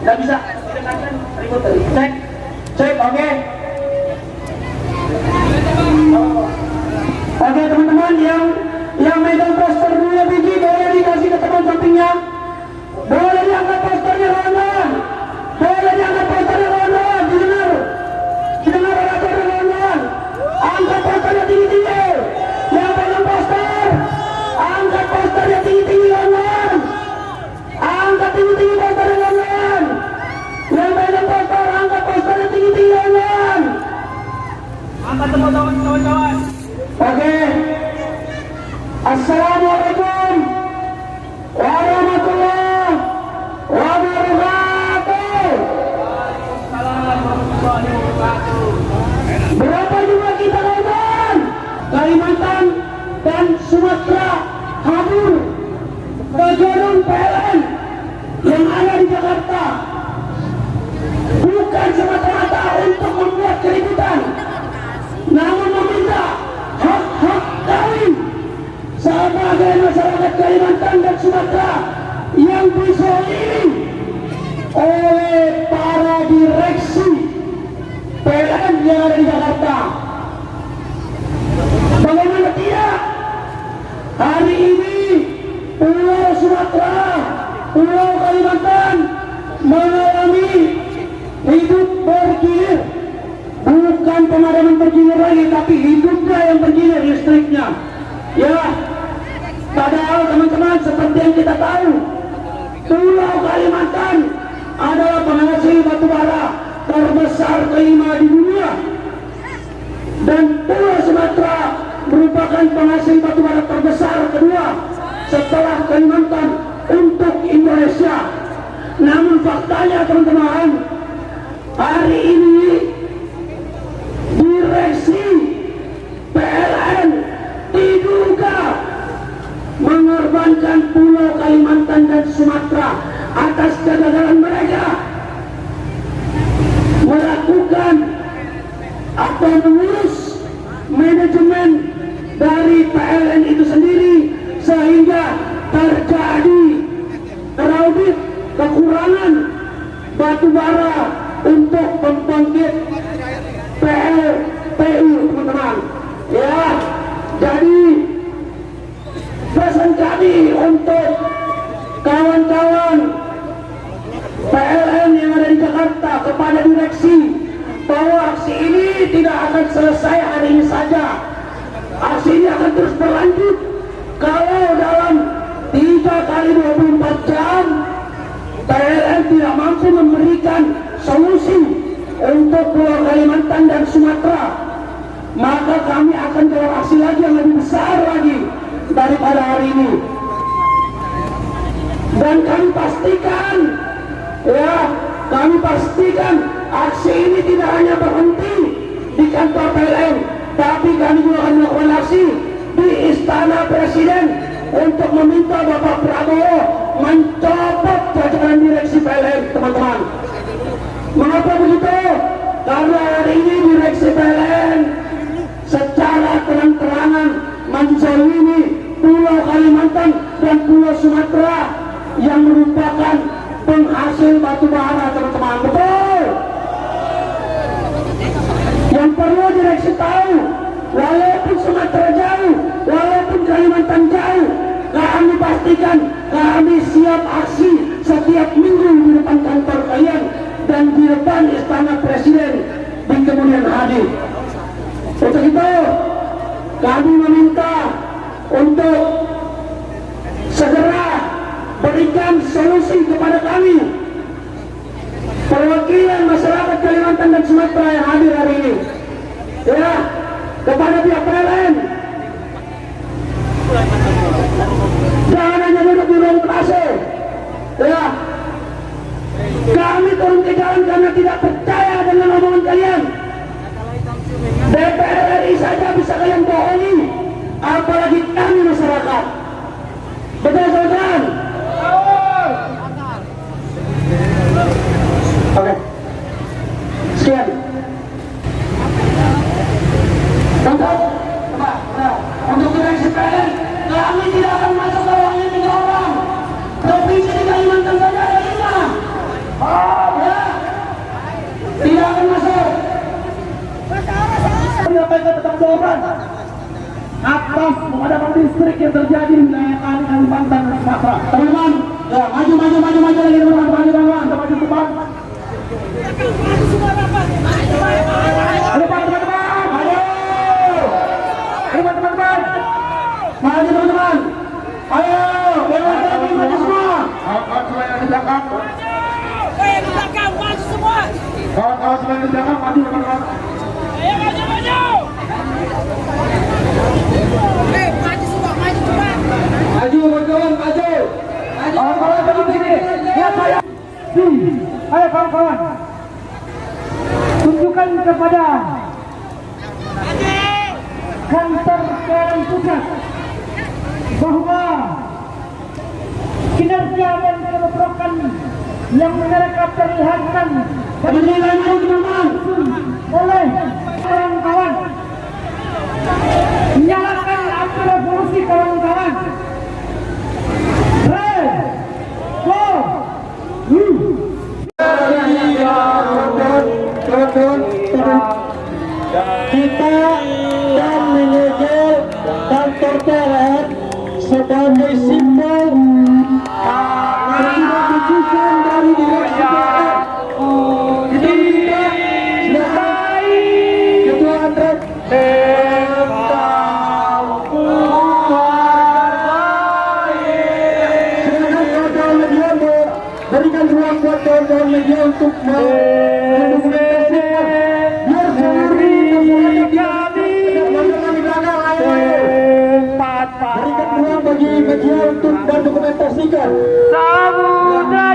nggak bisa. Ribut tadi. Cek, oke. Oke teman-teman, yang megang poster 2 biji boleh dikasih ke teman sampingnya. Boleh diangkat posternya kawan-kawan. Boleh diangkat posternya kawan-kawan. Didengar oratornya kawan-kawan. Angkat posternya tinggi-tinggi. Yang pegang poster, angkat posternya tinggi-tinggi kawan-kawan. Angkat tinggi-tinggi posternya kawan-kawan. Yang pegang poster, angkat posternya tinggi-tinggi kawan-kawan. Angkat teman-teman kawan-kawan. Oke. Assalamualaikum warahmatullahi dan Sumatera yang dizalimi oleh para direksi PLN yang ada di Jakarta. Bagaimana tidak? Hari ini Pulau Sumatera, Pulau Kalimantan mengalami hidup bergilir. Bukan pemadaman bergilir lagi, tapi hidupnya yang bergilir, listriknya. Ya, padahal teman-teman seperti yang kita tahu, Pulau Kalimantan adalah penghasil batu bara terbesar kelima di dunia, dan Pulau Sumatera merupakan penghasil batu bara terbesar kedua setelah Kalimantan untuk Indonesia. Namun faktanya teman-teman, hari ini direksi PLN diduga mengorbankan Pulau Kalimantan dan Sumatera atas kegagalan mereka melakukan atau mengurus manajemen dari PLN itu sendiri, sehingga terjadi teraudit kekurangan batu bara untuk pembangkit PLTU, teman-teman. Ya, jadi pesan kami untuk kawan-kawan PLN yang ada di Jakarta kepada direksi, bahwa aksi ini tidak akan selesai hari ini saja. Aksi ini akan terus berlanjut. Kalau dalam 3 kali 24 jam PLN tidak mampu memberikan solusi untuk Pulau Kalimantan dan Sumatera, maka kami akan gelar aksi lagi yang lebih besar lagi daripada hari ini. Dan kami pastikan, ya, kami pastikan aksi ini tidak hanya berhenti di kantor PLN, tapi kami juga akan melakukan aksi di Istana Presiden untuk meminta Bapak Prabowo mencopot jajaran direksi PLN, teman-teman. Mengapa begitu? Karena hari ini direksi PLN secara terang-terangan menzalimi Pulau Kalimantan dan Pulau Sumatera yang merupakan penghasil batu bara, teman-teman. Betul. Yang perlu direksi tahu, walaupun Sumatera jauh, walaupun Kalimantan jauh, kami pastikan kami siap aksi setiap minggu di depan kantor kalian dan di depan Istana Presiden di kemudian hari. Untuk itu kami meminta untuk segera berikan solusi kepada kami, perwakilan masyarakat Kalimantan dan Sumatera yang hadir hari ini, ya, kepada pihak PLN. Jangan hanya duduk di ruang AC, ya. Kami turun ke jalan karena tidak percaya dengan omongan kalian. DPR RI saja bisa kalian bohongi, apalagi kami masyarakat. Betul, teman-teman? Oke. Sekian. Untuk direksi PLN, kami tidak akan masuk ke ruang ini 3 orang. Provinsi di Kalimantan saja ada 5. Ya. Tidak akan masuk. Menyampaikan pertanggungjawaban atas pemadaman listrik yang terjadi di wilayah Kalimantan dan Sumatera. Teman-teman, ya, maju lagi, teman-teman, maju ke depan. Ayo Pak, teman-teman, ayo. Ayo teman-teman, maju teman-teman. Ayo, lewat maju semua. Kawan-kawan semua yang di belakang. Yang di belakang maju semua. Kawan-kawan semua yang di belakang maju teman-teman. Ayo maju. Maju semua, maju cepat. Maju kawan-kawan, maju. Kawan-kawan turun sini. Lihat saya. Ayo kawan-kawan, tunjukkan kepada kantor PLN Pusat bahwa kinerja dan kebodohan yang mereka perlihatkan oleh kawan-kawan menyalakan api revolusi kawan-kawan. keputusan dari direksi kita minta silakan Ketua Andret berikan ruang buat kawan-kawan media untuk mendokumentasikan biar seluruh masyarakat berikan ruang bagi media untuk mendokumentasikan Samudra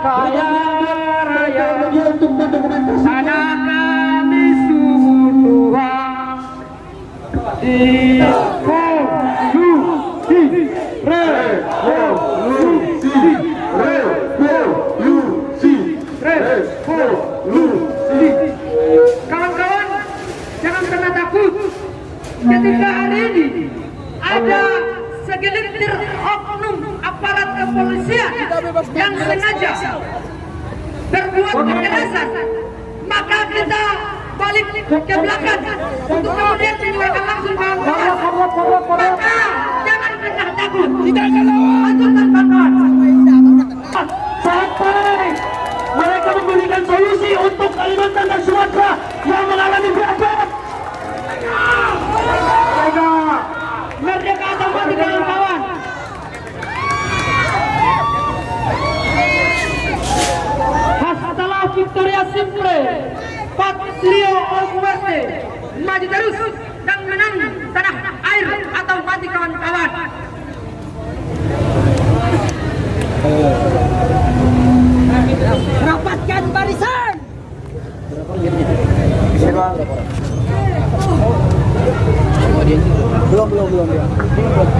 kaya raya media untuk mendokumentasikan kami sungguh Tuhan Kawan-kawan, jangan pernah takut. Ketika hari ini ada segelintir oknum aparat kepolisian yang sengaja berbuat kekerasan, maka kita balik ke belakang untuk kemudian menyebarkan langsung kawan-kawan. Maka jangan pernah takut. Kita akan lawan. Lanjutkan kawan-kawan. sampai mereka memberikan solusi untuk Kalimantan dan Sumatera yang mengalami bebas. Merdeka atau mati kawan-kawan. Hastalah Victoria Simple, Patrio Oguerte, maju terus dan menang tanah air atau mati kawan-kawan. Rapatkan barisan.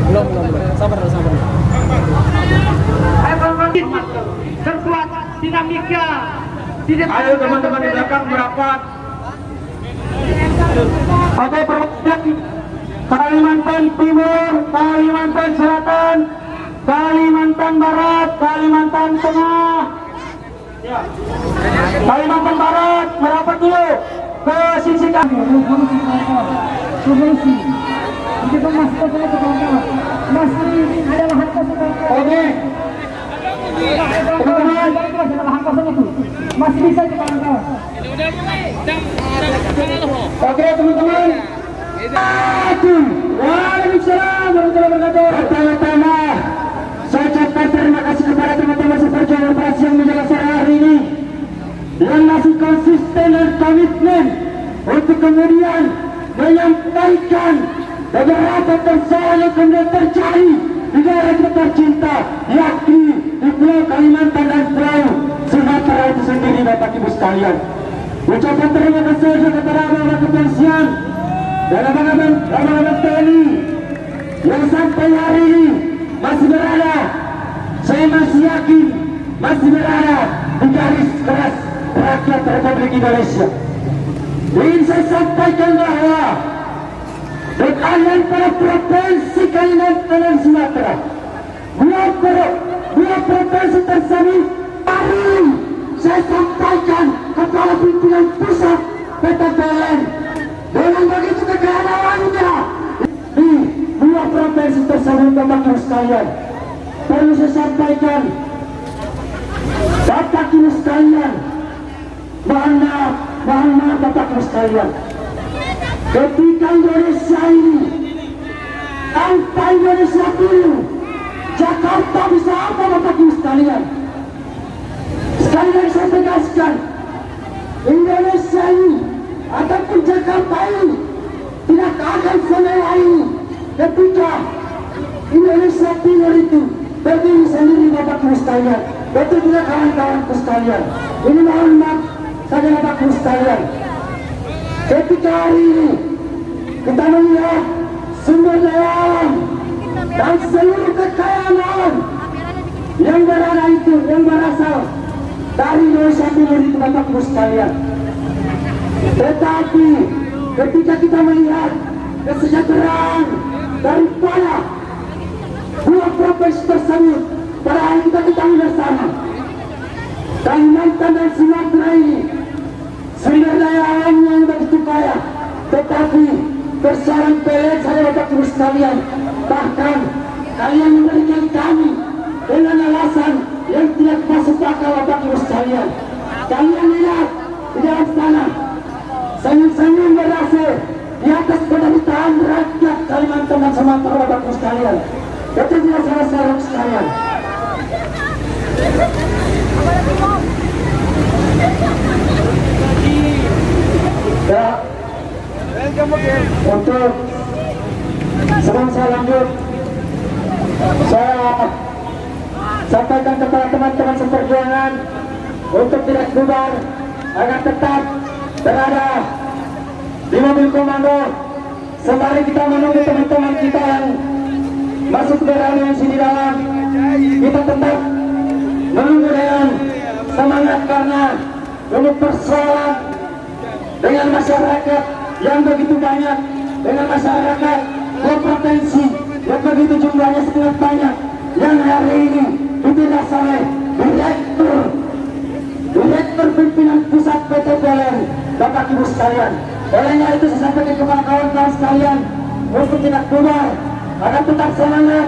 Belum. Sabar. Terkuat dinamika di depan. Ayo teman-teman di belakang merapat. Oke, perwakilan Kalimantan Timur, Kalimantan Selatan, Kalimantan Barat, Kalimantan Tengah. Kalimantan Barat merapat dulu ke sisi kanan. Solusi untuk memastikan saya kawan-kawan masih ada lahan kosong kawan-kawan. Oke, teman-teman. Masih ada lahan kosong itu masih bisa itu kawan-kawan. Oke, teman-teman. Waalaikumsalam warahmatullahi wabarakatuh. Pertama-tama, saya ucapkan terima kasih kepada teman-teman seperjuangan operasi yang menjaga sore hari ini yang masih konsisten dan komitmen untuk kemudian menyampaikan beberapa persoalan yang kemudian terjadi di daerah kita tercinta, yakni di Pulau Kalimantan dan Pulau Sumatera itu sendiri, Bapak Ibu sekalian. Ucapan terima kasih juga kepada abang-abang kepolisian dan abang-abang TNI yang sampai hari ini masih berada, saya masih yakin masih berada di garis keras rakyat Republik Indonesia. Ingin saya sampaikan bahwa rekanan pada provinsi Kalimantan dan Sumatera, dua provinsi tersebut hari saya sampaikan kepada pimpinan pusat PTPN dengan begitu kekerawannya di dua provinsi tersebut. Bapak Ibu sekalian, perlu saya sampaikan, Bapak Ibu sekalian, mohon maaf Bapak Ibu sekalian, ketika Indonesia ini tanpa Indonesia dulu, Jakarta bisa apa Bapak Ibu sekalian? Sekali lagi saya tegaskan, Indonesia ini ataupun Jakarta ini tidak akan semewah ini ketika Indonesia Timur itu berdiri sendiri Bapak Ibu sekalian. Betul tidak kawan-kawanku sekalian? Ini mohon maaf saja Bapak Ibu sekalian. Ketika hari ini kita melihat sumber daya alam dan seluruh kekayaan alam yang berada itu, yang berasal dari Indonesia Timur itu Bapak Ibu sekalian. Tetapi ketika kita melihat kesejahteraan daripada dua provinsi tersebut, pada hari kita ketahui bersama, Kalimantan dan Sumatera ini sumber daya alamnya yang begitu kaya, tetapi persoalan pelet saya Bapak Ibu sekalian, bahkan kalian memberikan kami dengan alasan yang tidak perjuangan untuk tidak bubar agar tetap berada di mobil komando sembari kita menunggu teman-teman kita yang masuk ke aliansi di dalam. Kita tetap menunggu dengan semangat karena ini persoalan dengan masyarakat yang begitu banyak, dengan masyarakat berpotensi yang begitu jumlahnya sangat banyak, yang hari ini ditindak oleh Direktur Pimpinan Pusat PT PLN, Bapak Ibu sekalian. Olehnya itu saya sampaikan kepada kawan-kawan sekalian untuk tidak bubar, agar tetap semangat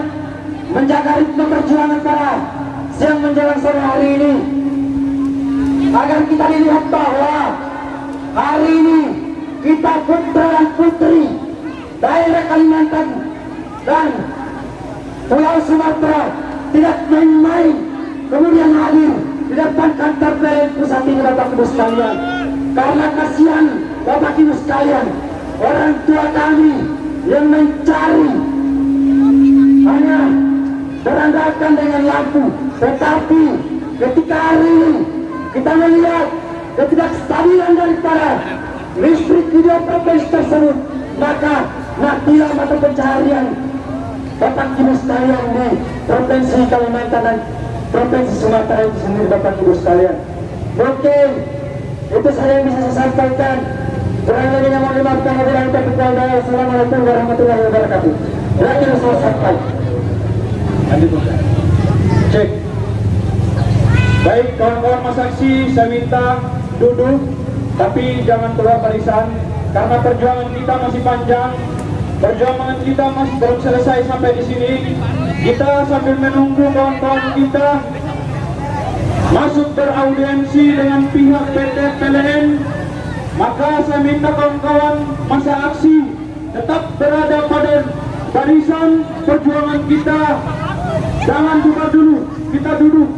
menjaga ritme perjuangan para siang menjelang sore hari ini, agar kita dilihat bahwa hari ini kita putra dan putri daerah Kalimantan dan Pulau Sumatera tidak main-main kemudian hadir di depan kantor PLN pusat ini, Bapak Ibu sekalian. Karena kasihan Bapak Ibu sekalian, orang tua kami yang mencari hanya berandalkan dengan lampu, tetapi ketika hari ini kita melihat ketidakstabilan daripada listrik video provinsi tersebut, maka matilah mata pencaharian Bapak Ibu sekalian di Provinsi Kalimantan dan Provinsi Sumatera itu sendiri, Bapak Ibu sekalian. Mungkin itu saja yang bisa saya sampaikan. Kurang lebihnya mohon dimaafkan. Assalamualaikum warahmatullahi wabarakatuh. Terakhir saya sampaikan. Cek. Baik kawan-kawan mas saksi, saya minta duduk, tapi jangan keluar barisan karena perjuangan kita masih panjang. Perjuangan kita masih belum selesai sampai di sini. Kita sambil menunggu kawan-kawan kita masuk beraudiensi dengan pihak PT PLN, maka saya minta kawan-kawan masa aksi tetap berada pada barisan perjuangan kita. Jangan buka dulu, kita duduk,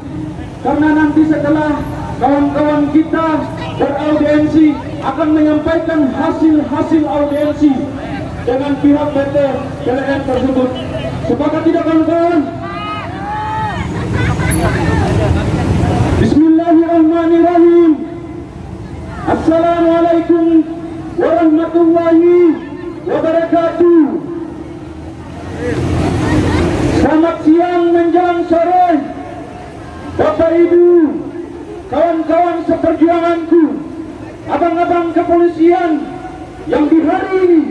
karena nanti setelah kawan-kawan kita beraudiensi akan menyampaikan hasil audiensi dengan pihak PT PLN tersebut. Sepakat tidak kawan-kawan? Bismillahirrahmanirrahim. Assalamualaikum warahmatullahi wabarakatuh. Selamat siang menjelang sore, Bapak Ibu, kawan-kawan seperjuanganku, abang-abang kepolisian yang di hari ini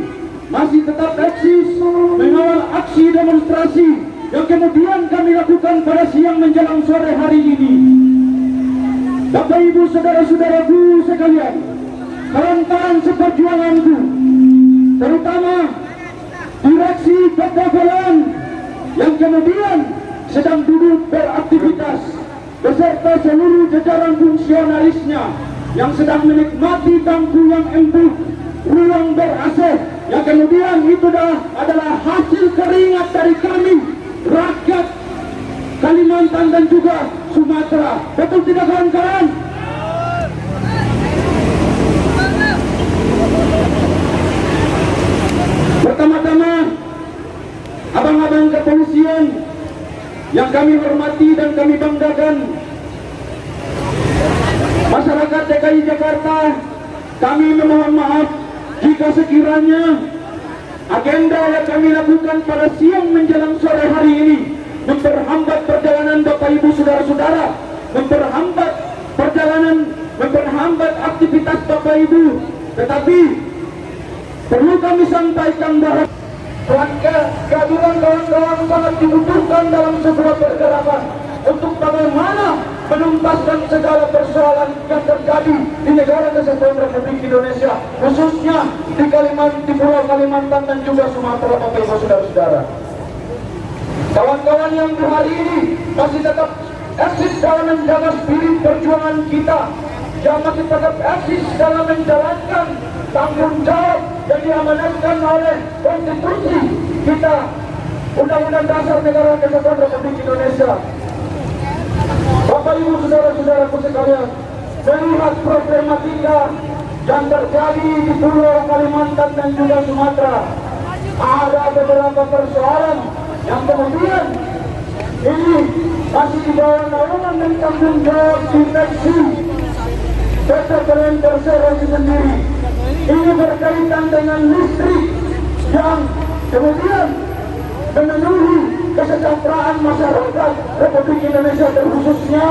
masih tetap eksis mengawal aksi demonstrasi yang kemudian kami lakukan pada siang menjelang sore hari ini. Bapak Ibu saudara-saudaraku sekalian, kawan-kawan seperjuanganku, terutama direksi PT PLN yang kemudian sedang duduk beraktivitas beserta seluruh jajaran fungsionalisnya yang sedang menikmati bangku yang empuk, ruang ber-AC, yang kemudian itu adalah hasil keringat dari kami rakyat Kalimantan dan juga Sumatera. Betul tidak kawan-kawan? Pertama-tama, abang-abang kepolisian yang kami hormati dan kami banggakan, masyarakat DKI Jakarta, kami memohon maaf jika sekiranya agenda yang kami lakukan pada siang menjelang sore hari ini memperhambat perjalanan Bapak Ibu saudara-saudara, memperhambat aktivitas Bapak Ibu. Tetapi perlu kami sampaikan bahwa kehadiran kawan-kawan sangat dibutuhkan dalam sebuah pergerakan untuk bagaimana menuntaskan segala persoalan yang terjadi di negara kesatuan Republik Indonesia, khususnya di Pulau Kalimantan dan juga Sumatera, Bapak Ibu saudara-saudara. Kawan-kawan yang hari ini masih tetap eksis dalam menjaga spirit perjuangan kita, yang masih tetap eksis dalam menjalankan tanggung jawab yang diamanatkan oleh konstitusi kita, Undang-Undang Dasar Negara Kesatuan Republik Indonesia. Bapak Ibu saudara-saudaraku sekalian, melihat problematika yang terjadi di Pulau Kalimantan dan juga Sumatera, ada beberapa persoalan yang kemudian ini masih di bawah naungan dan tanggung jawab direksi PT PLN Persero itu sendiri. Ini berkaitan dengan listrik yang kemudian memenuhi kesejahteraan masyarakat Republik Indonesia, terkhususnya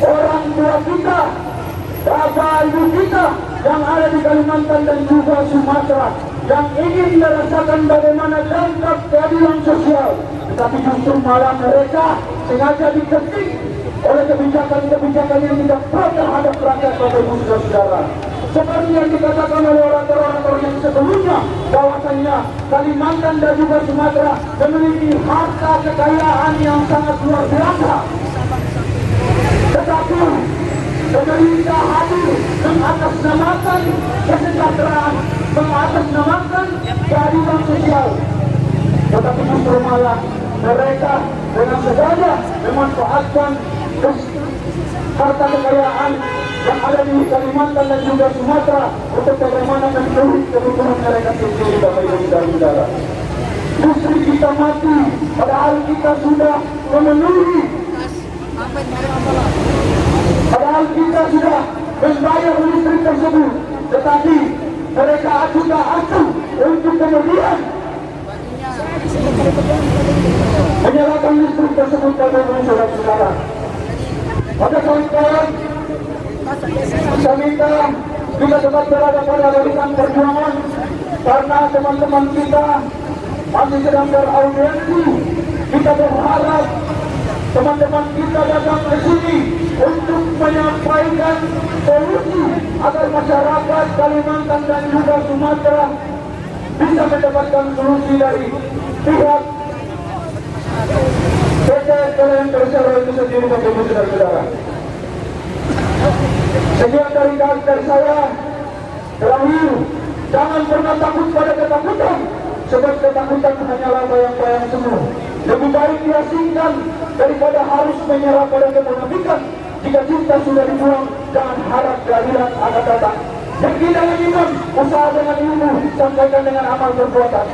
orang tua kita, bapak ibu kita yang ada di Kalimantan dan juga Sumatera, yang ingin merasakan bagaimana dampak keadilan sosial, tetapi justru malah mereka sengaja diketik oleh kebijakan-kebijakan yang tidak pro terhadap rakyat, Bapak Ibu Saudara. Seperti yang dikatakan oleh orator-orator yang sebelumnya, bahwasanya Kalimantan dan juga Sumatera memiliki harta kekayaan yang sangat luar biasa. Tetapi pemerintah hadir mengatasnamakan kesejahteraan, mengatasnamakan keadilan sosial, tetapi justru malah mereka dengan sengaja memanfaatkan harta kekayaan yang ada di Kalimantan dan juga Sumatera untuk bagaimana memenuhi kebutuhan mereka sendiri, Bapak Ibu Saudara. Justru kita mati, padahal kita sudah memenuhi, padahal kita sudah membayar listrik tersebut, tetapi mereka juga acuh untuk kemudian menyalakan listrik tersebut, Bapak Ibu Saudara. Pada kawan-kawan, saya minta kita tetap berada pada barisan perjuangan, karena teman-teman kita masih sedang beraudiensi. Kita berharap teman-teman kita datang ke sini untuk menyampaikan solusi agar masyarakat Kalimantan dan juga Sumatera bisa mendapatkan solusi dari pihak PT PLN Persero itu sendiri, Bapak Ibu Saudara. Sekian dari saya. Terakhir, jangan pernah takut pada ketakutan, sebab ketakutan hanyalah bayang-bayang semu. Lebih baik diasingkan daripada harus menyerah pada kemunafikan. Jika cinta sudah dibuang, jangan harap keadilan akan datang. Yakin dengan iman, usaha dengan ilmu, sampaikan dengan amal perbuatan.